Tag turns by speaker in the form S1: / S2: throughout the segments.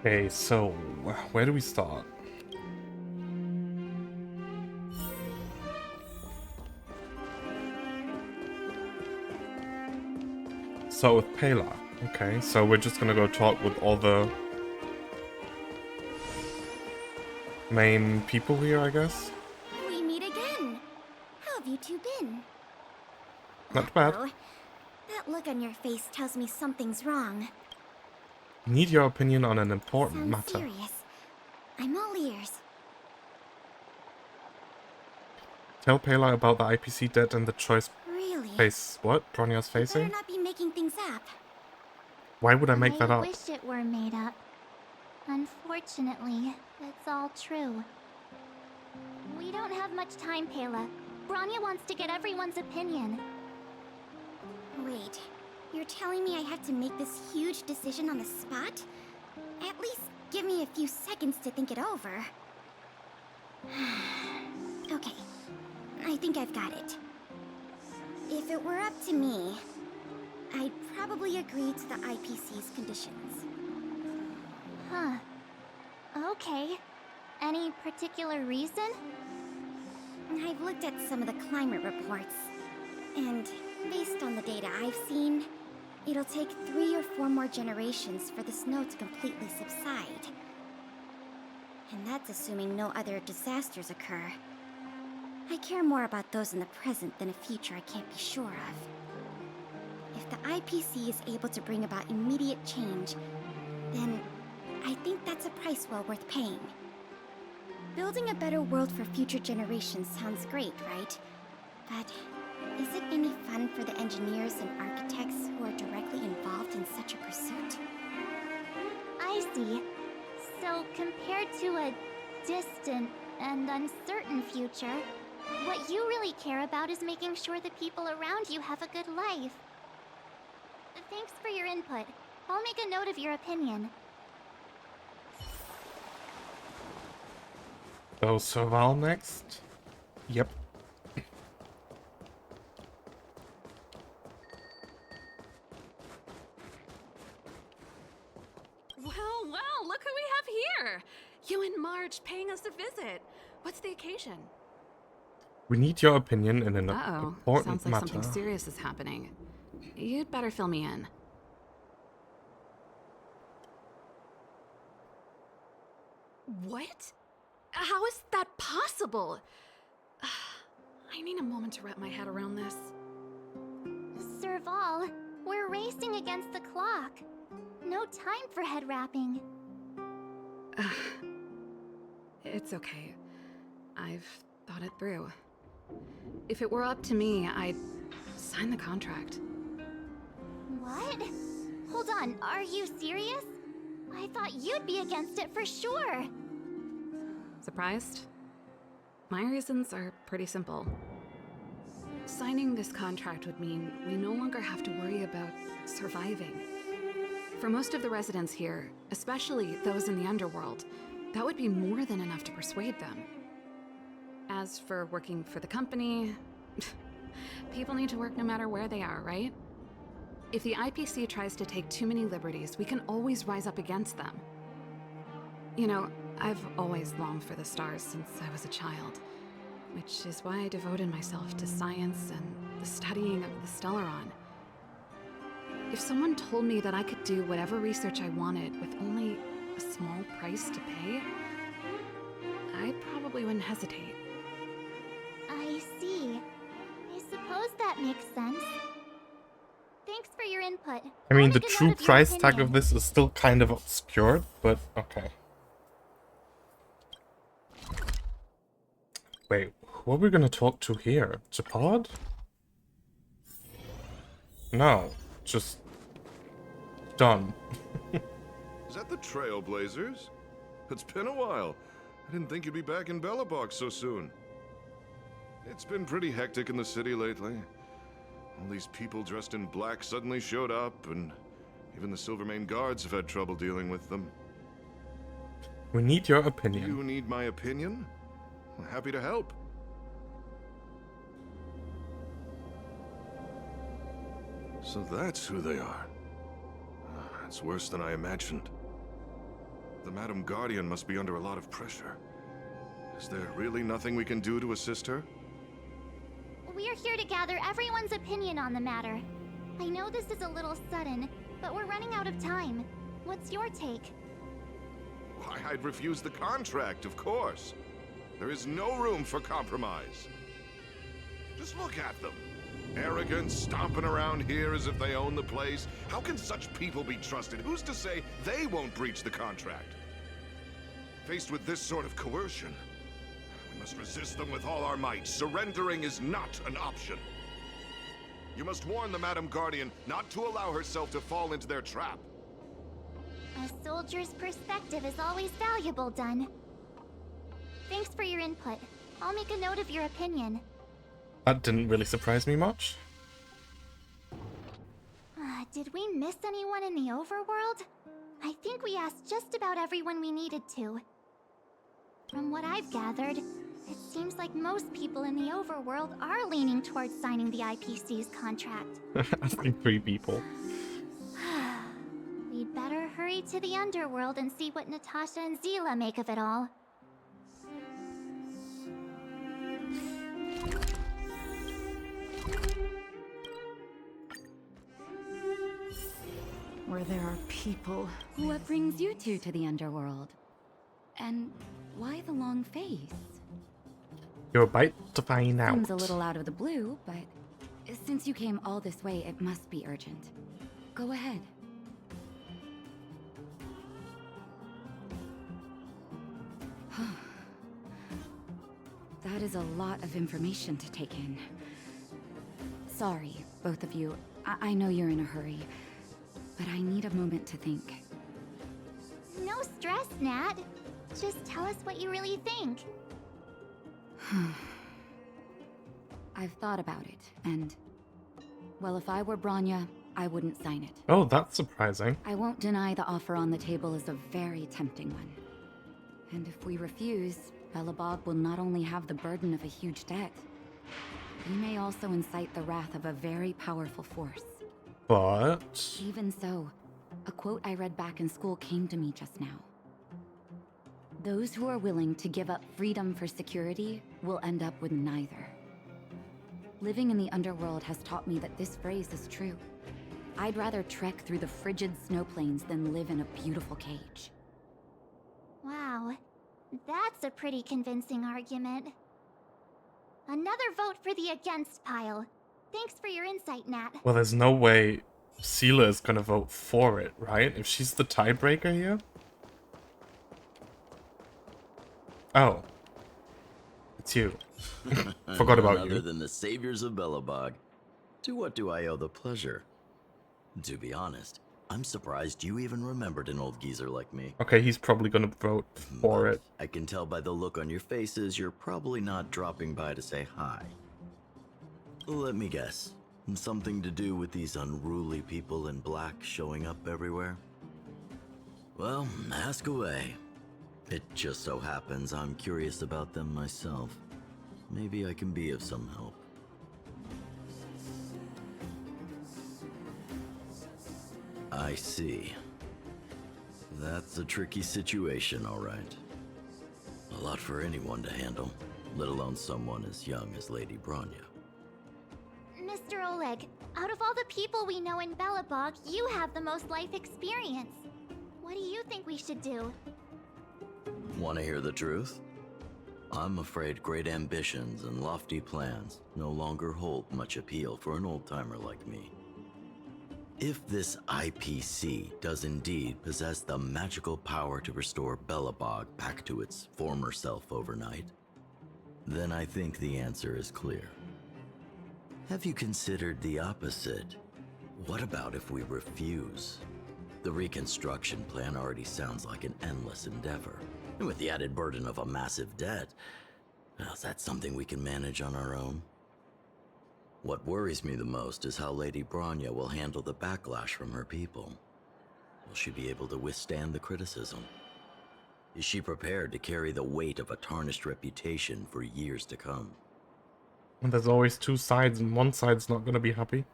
S1: Okay, so where do we start? So with Pela. Okay, so we're just gonna go talk with all the main people here, I guess.
S2: We meet again. How have you two been?
S1: Not bad.
S2: Uh-oh. That look on your face tells me something's wrong.
S1: Need your opinion on an important
S2: Sounds
S1: matter.
S2: serious. I'm all ears.
S1: Tell Pela about the IPC debt and the choice
S2: Really?
S1: face. What? Bronya's
S2: You
S1: facing?
S2: better not be making things up.
S1: Why would I make that
S3: I
S1: up?
S3: wish it were made up. Unfortunately, it's all true. We don't have much time, Pela. Bronya wants to get everyone's opinion.
S2: Wait, you're telling me I have to make this huge decision on the spot? At least give me a few seconds to think it over. Okay, I think I've got it. If it were up to me, I'd probably agree to the IPC's conditions.
S3: Huh. Okay. Any particular reason?
S2: I've looked at some of the climate reports, and based on the data I've seen, it'll take 3 or 4 more generations for the snow to completely subside. And that's assuming no other disasters occur. I care more about those in the present than a future I can't be sure of. If the IPC is able to bring about immediate change, then I think that's a price well worth paying. Building a better world for future generations sounds great, right? But is it any fun for the engineers and architects who are directly involved in such a pursuit?
S3: I see. So, compared to a distant and uncertain future, what you really care about is making sure the people around you have a good life. Thanks for your input. I'll make a note of your opinion.
S1: So Serval next? Yep.
S4: Well, look who we have here! You and Marge paying us a visit. What's the occasion?
S1: We need your opinion in an
S4: Uh-oh,
S1: important
S4: sounds like
S1: matter.
S4: something serious is happening. You'd better fill me in. What? How is that possible? I need a moment to wrap my head around this.
S3: Serval, we're racing against the clock. No time for head wrapping.
S4: It's okay. I've thought it through. If it were up to me, I'd sign the contract.
S3: What? Hold on, are you serious? I thought you'd be against it for sure.
S4: Surprised? My reasons are pretty simple. Signing this contract would mean we no longer have to worry about surviving. For most of the residents here, especially those in the underworld, that would be more than enough to persuade them. As for working for the company, people need to work no matter where they are, right? If the IPC tries to take too many liberties, we can always rise up against them. You know, I've always longed for the stars since I was a child, which is why I devoted myself to science and the studying of the Stellaron. If someone told me that I could do whatever research I wanted with only a small price to pay, I probably wouldn't hesitate.
S3: I see. I suppose that makes sense. Thanks for your input.
S1: I mean,
S3: I'll
S1: the
S3: make a
S1: true
S3: note of your
S1: price tag
S3: opinion.
S1: of this is still kind of obscured, but okay. Wait, who are we gonna talk to here? Japod? No, just done.
S5: Is that the Trailblazers? It's been a while. I didn't think you'd be back in Bellabox so soon. It's been pretty hectic in the city lately. All these people dressed in black suddenly showed up, and even the Silvermane guards have had trouble dealing with them.
S1: We need your opinion.
S5: You need my opinion? I'm happy to help. So that's who they are. It's worse than I imagined. The Madam Guardian must be under a lot of pressure. Is there really nothing we can do to assist her?
S3: We're here to gather everyone's opinion on the matter. I know this is a little sudden, but we're running out of time. What's your take?
S5: Why, I'd refuse the contract, of course. There is no room for compromise. Just look at them. Arrogant, stomping around here as if they own the place. How can such people be trusted? Who's to say they won't breach the contract? Faced with this sort of coercion, we must resist them with all our might. Surrendering is not an option. You must warn the Madam Guardian not to allow herself to fall into their trap.
S3: A soldier's perspective is always valuable, Dun. Thanks for your input. I'll make a note of your opinion.
S1: That didn't really surprise me much.
S3: Did we miss anyone in the overworld? I think we asked just about everyone we needed to. From what I've gathered, it seems like most people in the overworld are leaning towards signing the IPC's contract.
S1: Asking 3 people.
S3: We'd better hurry to the underworld and see what Natasha and Zila make of it all.
S6: Where there are people.
S7: What brings you two to the underworld? And why the long face?
S1: You're about to find out.
S7: Seems a little out of the blue, but since you came all this way, it must be urgent. Go ahead. That is a lot of information to take in. Sorry, both of you. I know you're in a hurry, but I need a moment to think.
S3: No stress, Nat. Just tell us what you really think.
S7: I've thought about it, and... well, if I were Bronya, I wouldn't sign it.
S1: Oh, that's surprising.
S7: I won't deny the offer on the table is a very tempting one. And if we refuse, Belobog will not only have the burden of a huge debt, he may also incite the wrath of a very powerful force.
S1: But...
S7: Even so, a quote I read back in school came to me just now. Those who are willing to give up freedom for security will end up with neither. Living in the underworld has taught me that this phrase is true. I'd rather trek through the frigid snow plains than live in a beautiful cage.
S3: Wow, that's a pretty convincing argument. Another vote for the against pile. Thanks for your insight, Nat.
S1: well, there's no way Zila is gonna vote for it, right? If she's the tiebreaker here? Oh. It's you. Forgot about
S8: Other
S1: you.
S8: than the saviors of Belobog. To what do I owe the pleasure? To be honest, I'm surprised you even remembered an old geezer like me.
S1: Okay, he's probably gonna vote for
S8: But
S1: it.
S8: I can tell by the look on your faces you're probably not dropping by to say hi. Let me guess. Something to do with these unruly people in black showing up everywhere? Well, ask away. It just so happens I'm curious about them myself. Maybe I can be of some help. I see. That's a tricky situation, all right. A lot for anyone to handle, let alone someone as young as Lady Bronya.
S3: Mr. Oleg, out of all the people we know in Belobog, you have the most life experience. What do you think we should do?
S8: Want to hear the truth? I'm afraid great ambitions and lofty plans no longer hold much appeal for an old-timer like me. If this IPC does indeed possess the magical power to restore Belobog back to its former self overnight, then I think the answer is clear. Have you considered the opposite? What about if we refuse? The reconstruction plan already sounds like an endless endeavor. And with the added burden of a massive debt, well, is that something we can manage on our own? What worries me the most is how Lady Bronya will handle the backlash from her people. Will she be able to withstand the criticism? Is she prepared to carry the weight of a tarnished reputation for years to come?
S1: And there's always 2 sides, and one side's not gonna be happy.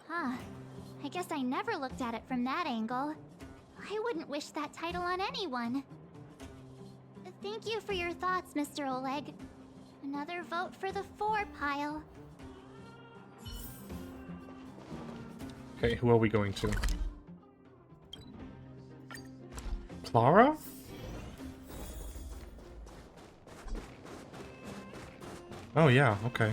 S3: Huh. I guess I never looked at it from that angle. I wouldn't wish that title on anyone. Thank you for your thoughts, Mr. Oleg. Another vote for the 4 pile.
S1: Okay, who are we going to? Clara? Oh yeah, okay.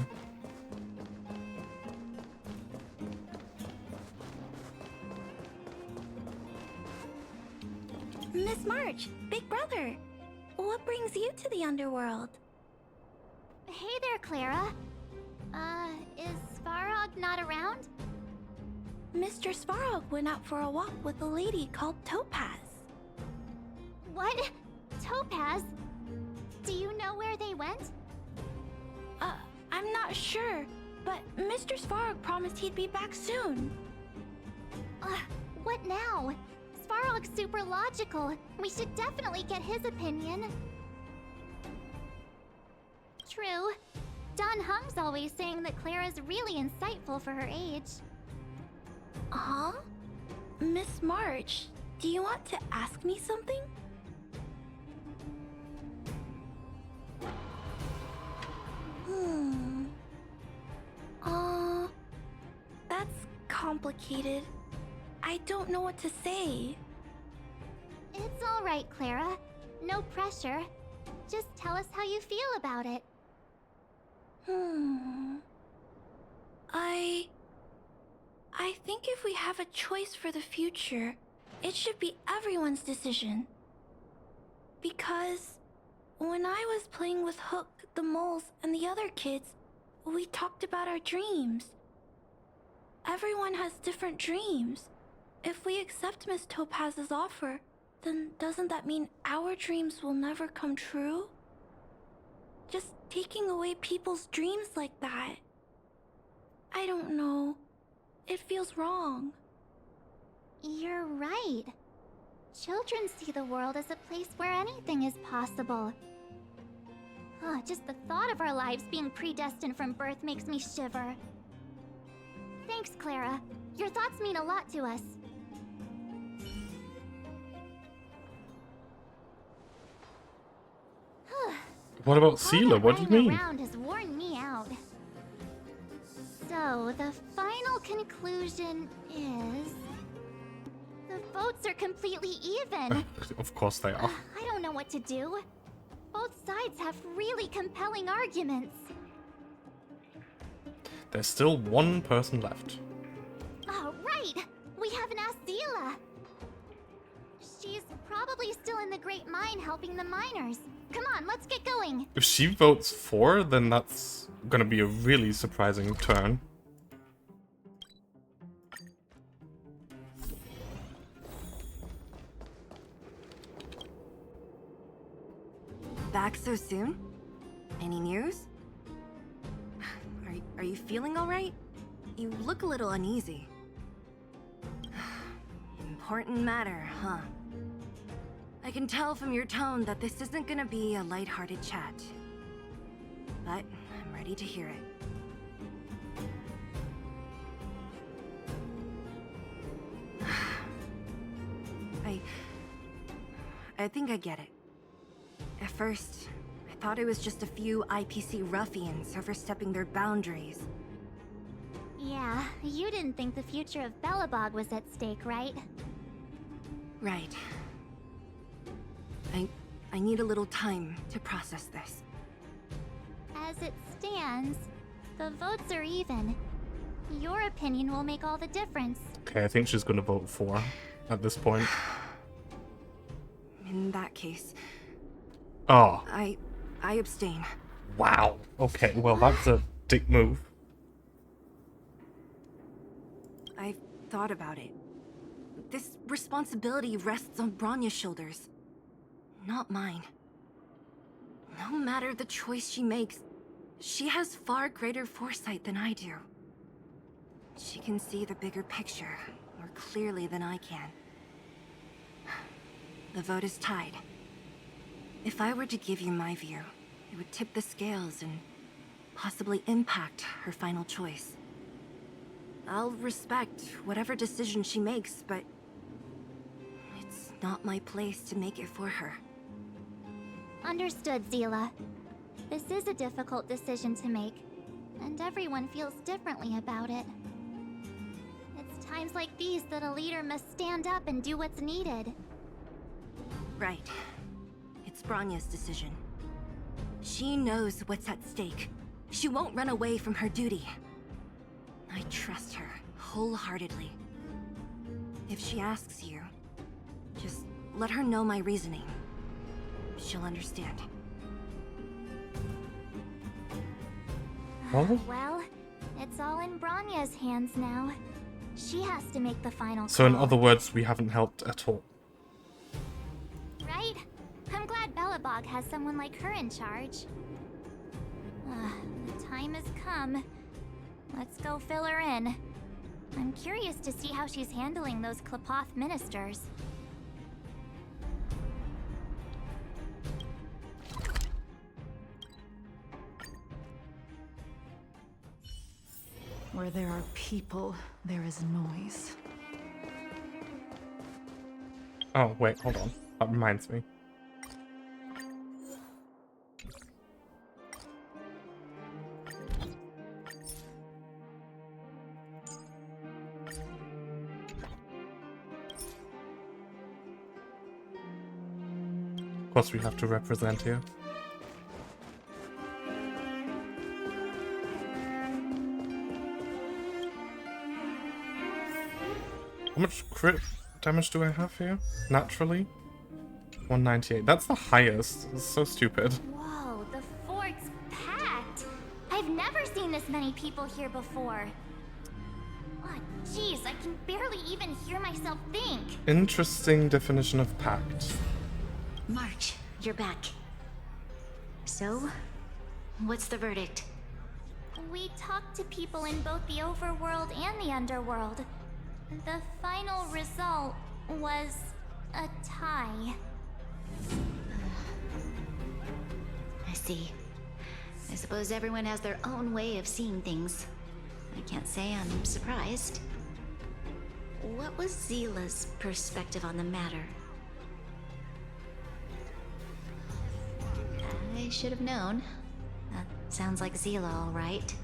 S6: Miss March, Big Brother, what brings you to the underworld?
S3: Hey there, Clara. Is Svarog not around?
S6: Mr. Svarog went out for a walk with a lady called Topaz.
S3: What? Topaz? Do you know where they went?
S6: I'm not sure, but Mr. Svarog promised he'd be back soon.
S3: What now? Svarog's super logical. We should definitely get his opinion. True. Don Hung's always saying that Clara's really insightful for her age.
S6: Huh? Miss March, do you want to ask me something? That's complicated. I don't know what to say.
S3: It's all right, Clara. No pressure. Just tell us how you feel about it.
S6: I think if we have a choice for the future, it should be everyone's decision. Because when I was playing with Hook, the moles, and the other kids, we talked about our dreams. Everyone has different dreams. If we accept Miss Topaz's offer, then doesn't that mean our dreams will never come true? Just taking away people's dreams like that. I don't know. It feels wrong.
S3: You're right. Children see the world as a place where anything is possible. Just the thought of our lives being predestined from birth makes me shiver. Thanks, Clara. Your thoughts mean a lot to us.
S1: What about Seela? What do you mean?
S3: Around has worn me out. So, the final conclusion is... the votes are completely even.
S1: Of course they are.
S3: I don't know what to do. Both sides have really compelling arguments.
S1: There's still one person left.
S3: Oh, right! We haven't asked Seela. She's probably still in the Great Mine helping the miners. Come on, let's get going.
S1: If she votes for, then that's gonna be a really surprising turn.
S9: Back so soon? Any news? Are you feeling alright? You look a little uneasy. Important matter, huh? I can tell from your tone that this isn't gonna be a lighthearted chat. But I'm ready to hear it. I think I get it. At first, I thought it was just a few IPC ruffians overstepping their boundaries.
S3: Yeah, you didn't think the future of Belobog was at stake, right?
S9: Right. I need a little time to process this.
S3: As it stands, the votes are even. Your opinion will make all the difference.
S1: Okay, I think she's gonna vote for at this point.
S9: In that case,
S1: Oh,
S9: I abstain.
S1: wow. Okay, well that's a dick move.
S9: I've thought about it. This responsibility rests on Bronya's shoulders, not mine. No matter the choice she makes, she has far greater foresight than I do. She can see the bigger picture more clearly than I can. The vote is tied. If I were to give you my view, it would tip the scales and possibly impact her final choice. I'll respect whatever decision she makes, but not my place to make it for her.
S3: Understood, Zila. This is a difficult decision to make, and everyone feels differently about it. It's times like these that a leader must stand up and do what's needed.
S9: Right. It's Bronya's decision. She knows what's at stake. She won't run away from her duty. I trust her wholeheartedly. If she asks you, just let her know my reasoning. She'll understand.
S1: Oh?
S3: Well, it's all in Bronya's hands now. She has to make the final call.
S1: So in other words, we haven't helped at all.
S3: Right? I'm glad Belobog has someone like her in charge. The time has come. Let's go fill her in. I'm curious to see how she's handling those Klapoth ministers.
S10: Where there are people, there is noise.
S1: Oh, wait, hold on. That reminds me. Of course we have to represent here. How much crit damage do I have here? Naturally? 198. That's the highest. It's so stupid.
S3: Whoa, the fort's packed. I've never seen this many people here before. Oh, jeez, I can barely even hear myself think.
S1: Interesting definition of packed.
S11: March, you're back. So, what's the verdict?
S3: We talked to people in both the overworld and the underworld. The final result was a tie.
S11: I see. I suppose everyone has their own way of seeing things. I can't say I'm surprised. What was Zila's perspective on the matter? I should have known. That sounds like Zila, all right.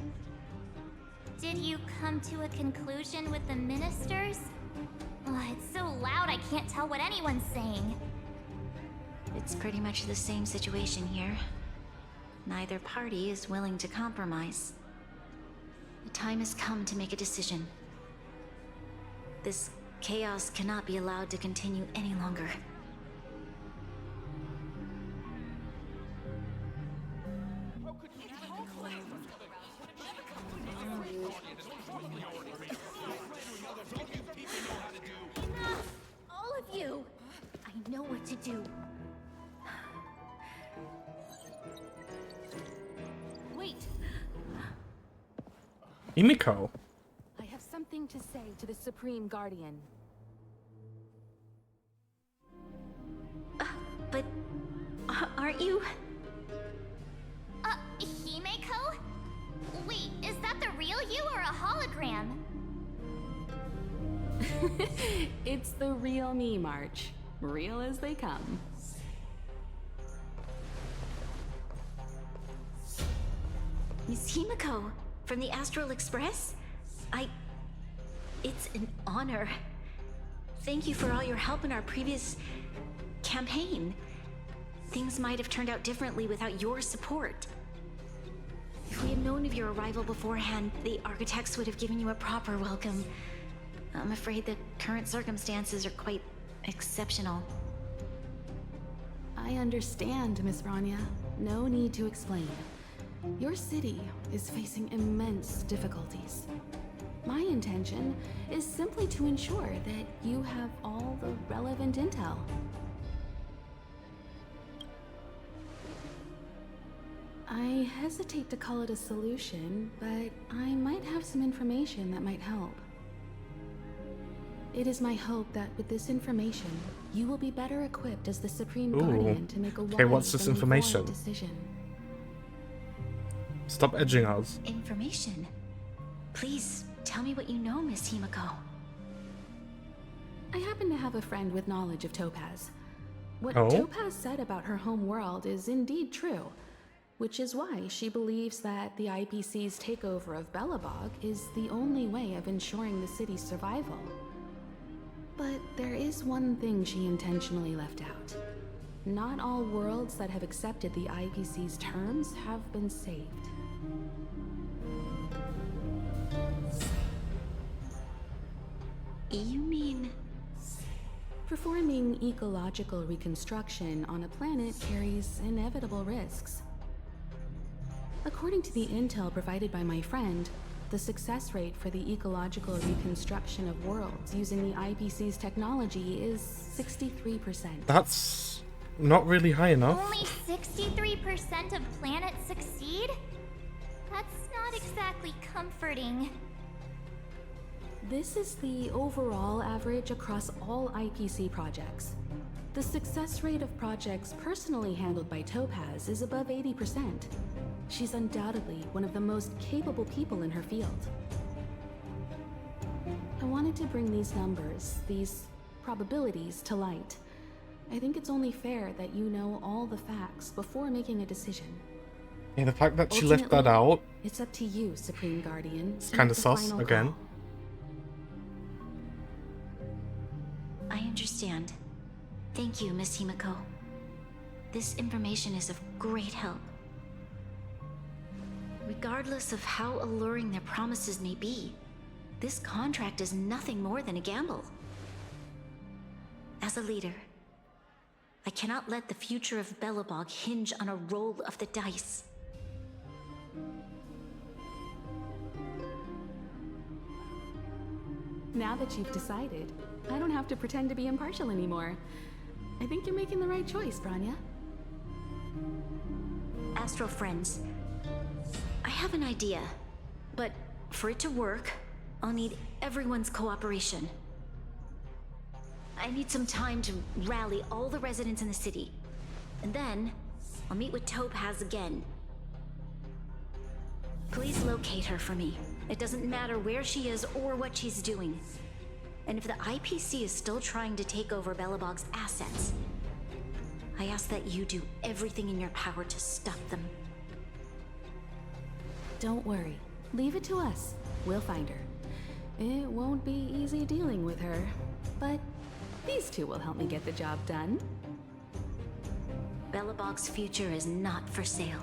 S3: Did you come to a conclusion with the ministers? Oh, it's so loud I can't tell what anyone's saying.
S11: It's pretty much the same situation here. Neither party is willing to compromise. The time has come to make a decision. This chaos cannot be allowed to continue any longer.
S3: All of you! I know what to do.
S10: Wait,
S1: Himiko.
S10: I have something to say to the Supreme Guardian.
S11: But aren't you?
S3: Himeko? Wait, is that the real you or a hologram?
S4: It's the real me, March. Real as they come.
S11: Miss Himiko, from the Astral Express? It's an honor. Thank you for all your help in our previous campaign. Things might have turned out differently without your support. If we had known of your arrival beforehand, the architects would have given you a proper welcome. I'm afraid the current circumstances are quite exceptional.
S4: I understand, Miss Rania. No need to explain. Your city is facing immense difficulties. My intention is simply to ensure that you have all the relevant intel. I hesitate to call it a solution, but I might have some information that might help. It is my hope that with this information, you will be better equipped as the Supreme Guardian to make a wise
S1: what's this
S4: and informed
S1: information?
S4: decision.
S1: Stop edging us.
S11: Information? Please, tell me what you know, Miss Himiko.
S4: I happen to have a friend with knowledge of Topaz. What
S1: Oh?
S4: Topaz said about her home world is indeed true, which is why she believes that the IPC's takeover of Belobog is the only way of ensuring the city's survival. But there is one thing she intentionally left out. Not all worlds that have accepted the IPC's terms have been saved.
S11: You mean...
S4: Performing ecological reconstruction on a planet carries inevitable risks. According to the intel provided by my friend, the success rate for the ecological reconstruction of worlds using the IPC's technology is 63%.
S1: That's not really high enough.
S3: Only 63% of planets succeed? That's not exactly comforting.
S4: This is the overall average across all IPC projects. The success rate of projects personally handled by Topaz is above 80%. She's undoubtedly one of the most capable people in her field. I wanted to bring these numbers, these probabilities, to light. I think it's only fair that you know all the facts before making a decision.
S1: Yeah, the fact that she left that
S4: Ultimately,
S1: out,
S4: it's up to you, Supreme Guardian.
S1: it's
S4: to
S1: kind
S4: make
S1: of
S4: the
S1: sus
S4: final
S1: again.
S4: call.
S11: I understand. Thank you, Miss Himiko. This information is of great help. Regardless of how alluring their promises may be, this contract is nothing more than a gamble. As a leader, I cannot let the future of Belobog hinge on a roll of the dice.
S4: Now that you've decided, I don't have to pretend to be impartial anymore. I think you're making the right choice, Branya.
S11: Astral friends, I have an idea, but for it to work, I'll need everyone's cooperation. I need some time to rally all the residents in the city, and then I'll meet with Topaz again. Please locate her for me. It doesn't matter where she is or what she's doing. And if the IPC is still trying to take over Belobog's assets, I ask that you do everything in your power to stop them.
S4: Don't worry. Leave it to us. We'll find her. It won't be easy dealing with her, but these two will help me get the job done.
S11: Belobog's future is not for sale.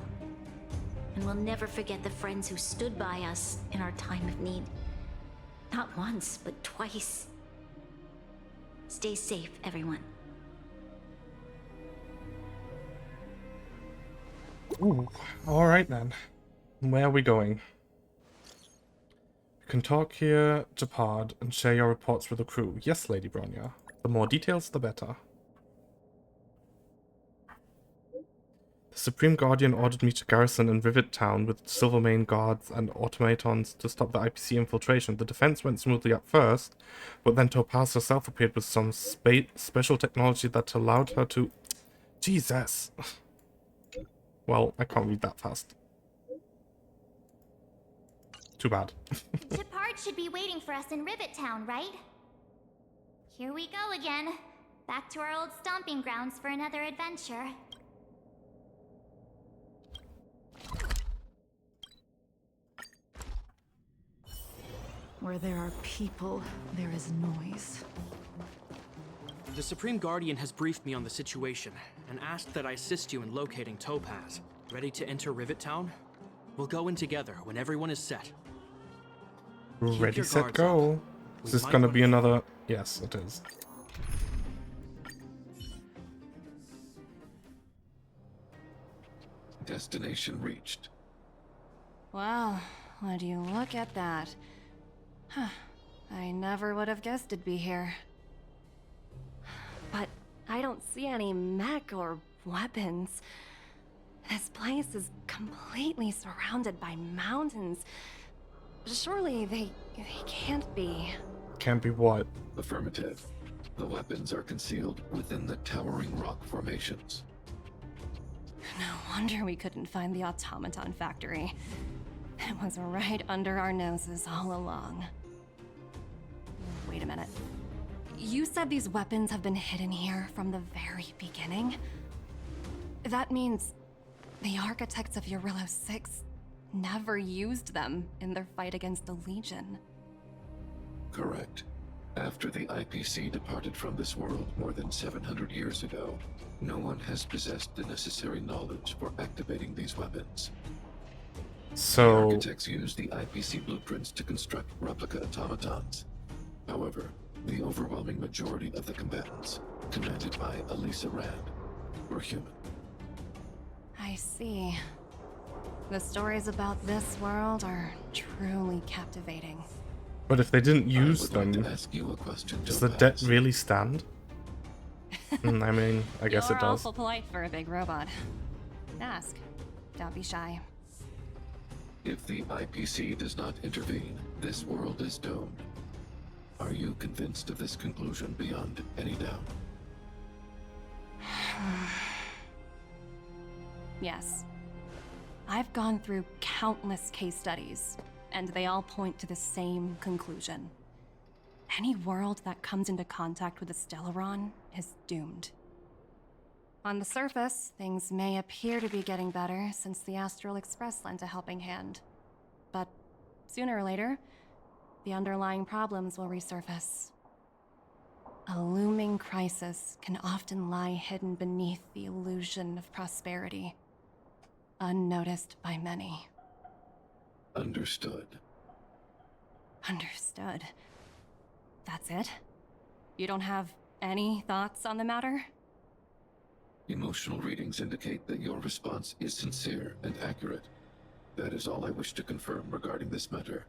S11: And we'll never forget the friends who stood by us in our time of need. Not once, but twice. Stay safe, everyone.
S1: Ooh, alright then. Where are we going? You can talk here, Japard, and share your reports with the crew. Yes, Lady Bronya. The more details, the better. The Supreme Guardian ordered me to garrison in Rivet Town with Silvermane guards and automatons to stop the IPC infiltration. The defense went smoothly at first, but then Topaz herself appeared with some special technology that allowed her to... Jesus! Well, I can't read that fast. Too bad.
S3: Japard should be waiting for us in Rivet Town, right? Here we go again. Back to our old stomping grounds for another adventure.
S12: Where there are people, there is noise.
S13: The Supreme Guardian has briefed me on the situation and asked that I assist you in locating Topaz. Ready to enter Rivet Town? We'll go in together when everyone is set.
S1: Ready,
S13: your
S1: set,
S13: guards
S1: go.
S13: up.
S1: Is
S13: We
S1: this
S13: might
S1: gonna
S13: run
S1: be
S13: into-
S1: another... Yes, it is.
S14: Destination reached.
S9: Wow, would you look at that? Huh. I never would have guessed it'd be here. But I don't see any mech or weapons. This place is completely surrounded by mountains. Surely they can't be.
S1: Can't be what?
S14: Affirmative. The weapons are concealed within the towering rock formations.
S9: No wonder we couldn't find the automaton factory. It was right under our noses all along. Wait a minute. you said these weapons have been hidden here from the very beginning, that means the architects of Eurillo 6 never used them in their fight against the Legion.
S14: Correct. After the IPC departed from this world more than 700 years ago, no one has possessed the necessary knowledge for activating these weapons. The
S1: So,
S14: architects used the IPC blueprints to construct replica automatons. However, the overwhelming majority of the combatants, commanded by Elisa Rand, were human.
S9: I see. The stories about this world are truly captivating.
S1: but if they didn't use
S14: I would like
S1: them,
S14: to ask you a question,
S1: does the debt
S14: Topaz.
S1: really stand? I mean, I guess it
S9: You're
S1: does.
S9: awful polite for a big robot. Ask. Don't be shy.
S14: If the IPC does not intervene, this world is doomed. Are you convinced of this conclusion beyond any doubt?
S9: Yes. I've gone through countless case studies, and they all point to the same conclusion. Any world that comes into contact with a Stellaron is doomed. On the surface, things may appear to be getting better since the Astral Express lent a helping hand. But sooner or later, the underlying problems will resurface. A looming crisis can often lie hidden beneath the illusion of prosperity, unnoticed by many.
S14: Understood.
S9: Understood. That's it? You don't have any thoughts on the matter?
S14: Emotional readings indicate that your response is sincere and accurate. That is all I wish to confirm regarding this matter.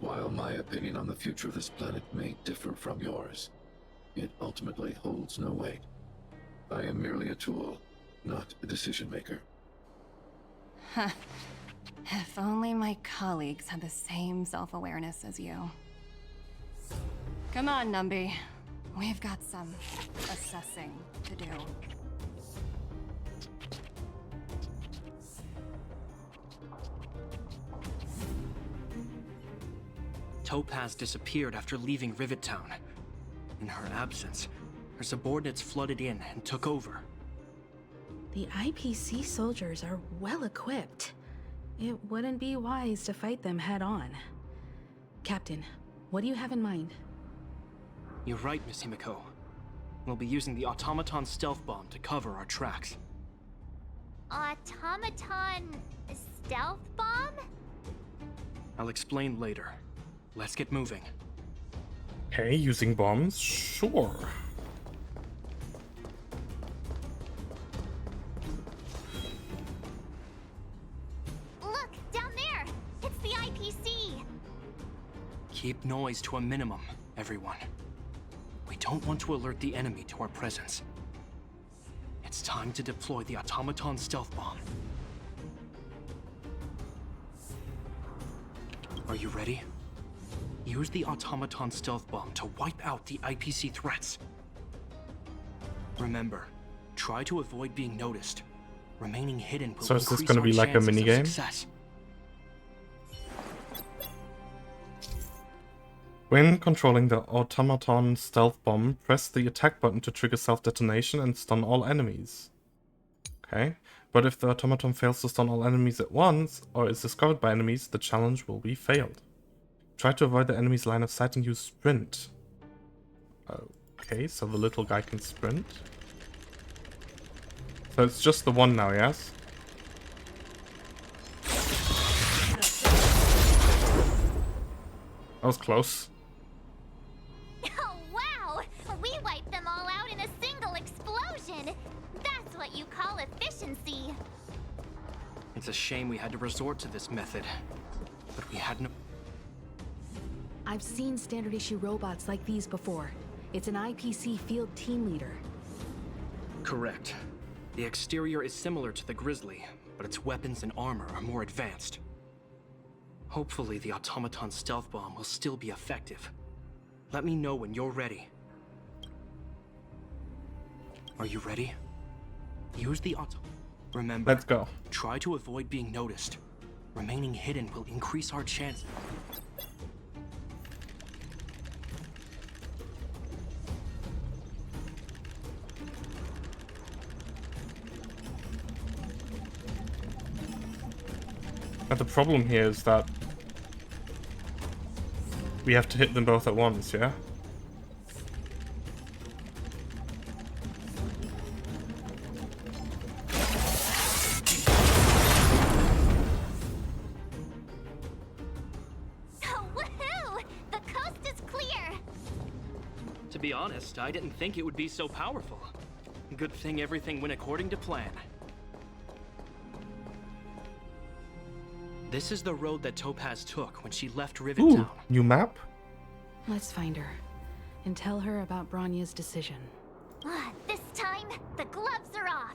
S14: While my opinion on the future of this planet may differ from yours, it ultimately holds no weight. I am merely a tool, not a decision maker.
S9: Huh. If only my colleagues had the same self-awareness as you. Come on, Numby. We've got some assessing to do.
S13: Topaz disappeared after leaving Rivet Town. In her absence, her subordinates flooded in and took over.
S10: The IPC soldiers are well equipped. It wouldn't be wise to fight them head on. Captain, what do you have in mind?
S13: You're right, Miss Himiko. We'll be using the automaton stealth bomb to cover our tracks.
S3: Automaton stealth bomb?
S13: I'll explain later. Let's get moving.
S1: Okay, using bombs? Sure.
S3: Look, down there! It's the IPC!
S13: Keep noise to a minimum, everyone. We don't want to alert the enemy to our presence. It's time to deploy the automaton stealth bomb. Are you ready? Use the automaton stealth bomb to wipe out the IPC threats. Remember, try to avoid being noticed. Remaining hidden will
S1: So is this
S13: increase
S1: gonna
S13: our
S1: be like a
S13: chances of
S1: minigame?
S13: success.
S1: When controlling the automaton stealth bomb, press the attack button to trigger self-detonation and stun all enemies. Okay, but if the automaton fails to stun all enemies at once, or is discovered by enemies, the challenge will be failed. Try to avoid the enemy's line of sight and use sprint. Okay, so the little guy can sprint. So it's just the one now, yes? That was close.
S3: Oh, wow! We wiped them all out in a single explosion! That's what you call efficiency!
S13: It's a shame we had to resort to this method, but we had no...
S10: I've seen standard issue robots like these before. It's an IPC field team leader.
S13: Correct. The exterior is similar to the Grizzly, but its weapons and armor are more advanced. Hopefully the automaton stealth bomb will still be effective. Let me know when you're ready. Are you ready? Use the auto... Remember,
S1: Let's go.
S13: try to avoid being noticed. Remaining hidden will increase our chance.
S1: But the problem here is that we have to hit them both at once, yeah?
S3: Woohoo! The coast is clear!
S13: To be honest, I didn't think it would be so powerful. Good thing everything went according to plan. This is the road that Topaz took when she left Rivet
S1: Ooh,
S13: Town.
S1: new map?
S10: Let's find her and tell her about Bronya's decision.
S3: This time, the gloves are off.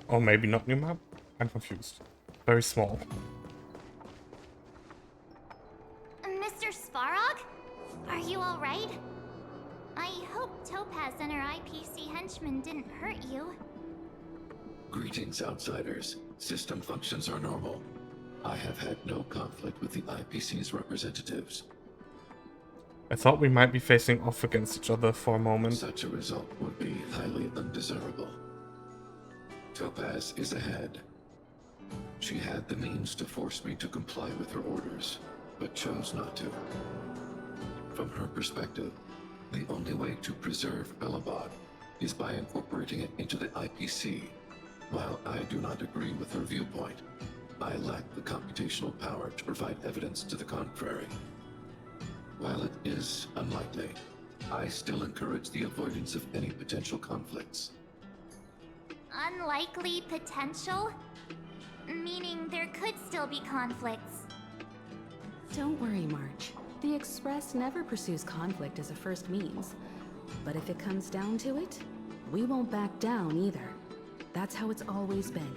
S1: Or maybe not new map? I'm confused. Very small.
S3: Mr. Svarog? Are you alright? I hope Topaz and her IPC henchmen didn't hurt you.
S14: Greetings, outsiders. System functions are normal. I have had no conflict with the IPC's representatives.
S1: I thought we might be facing off against each other for a moment.
S14: Such a result would be highly undesirable. Topaz is ahead. She had the means to force me to comply with her orders, but chose not to. From her perspective, the only way to preserve Belobog is by incorporating it into the IPC. While I do not agree with her viewpoint, I lack the computational power to provide evidence to the contrary. While it is unlikely, I still encourage the avoidance of any potential conflicts.
S3: Unlikely potential? Meaning there could still be conflicts.
S10: Don't worry, March. The Express never pursues conflict as a first means. But if it comes down to it, we won't back down either. That's how it's always been.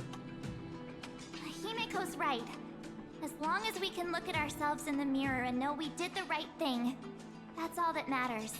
S3: Himiko's right. As long as we can look at ourselves in the mirror and know we did the right thing, that's all that matters.